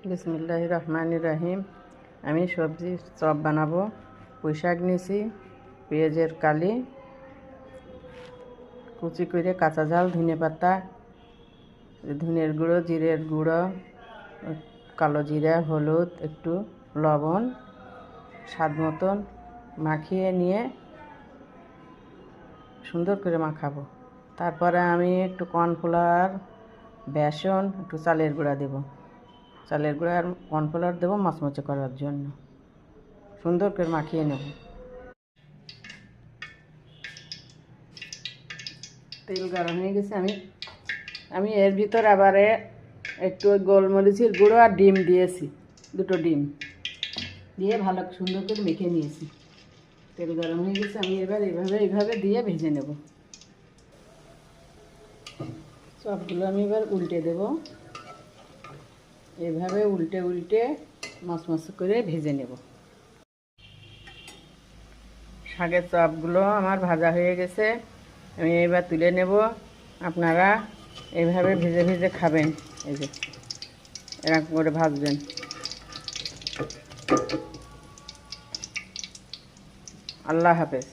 বিসমিল্লাহির রহমানির রহিম। আমি সবজির চপ বানাবো। পুঁই শাক নিয়েছি, পেঁয়াজের কালি কুচি করে, কাঁচা ঝাল, ধনেপাতা, ধনের গুঁড়ো, জিরের গুঁড়ো, কালো জিরা, হলুদ, একটু লবণ, স্বাদ মতন মাখিয়ে নিয়ে সুন্দর করে মাখাবো। তারপরে আমি একটু কর্নফ্লাওয়ার, বেসন, একটু চালের গুঁড়া দেব। চালের গুঁড়া আর কর্নফ্লাওয়ার দেবো মচমচে করার জন্য। সুন্দর করে মাখিয়ে নেব। তেল গরম হয়ে গেছে। আমি এর ভিতর আবারে একটু গোলমরিচের গুঁড়ো আর ডিম দিয়েছি, দুটো ডিম দিয়ে ভালো সুন্দর করে মেখে নিয়েছি। তেল গরম হয়ে গেছে। আমি এবার এইভাবে দিয়ে ভেজে নেব। সবগুলো আমি এবার উল্টে দেব। এইভাবে উল্টে উল্টে মচমচ করে ভেজে নেব। শাকের চপগুলো আমার ভাজা হয়ে গেছে। আমি এবার তুলে নেব। আপনারা এইভাবে ভেজে ভেজে খাবেন। এই যে এরকম করে ভাজবেন। আল্লাহ হাফেজ।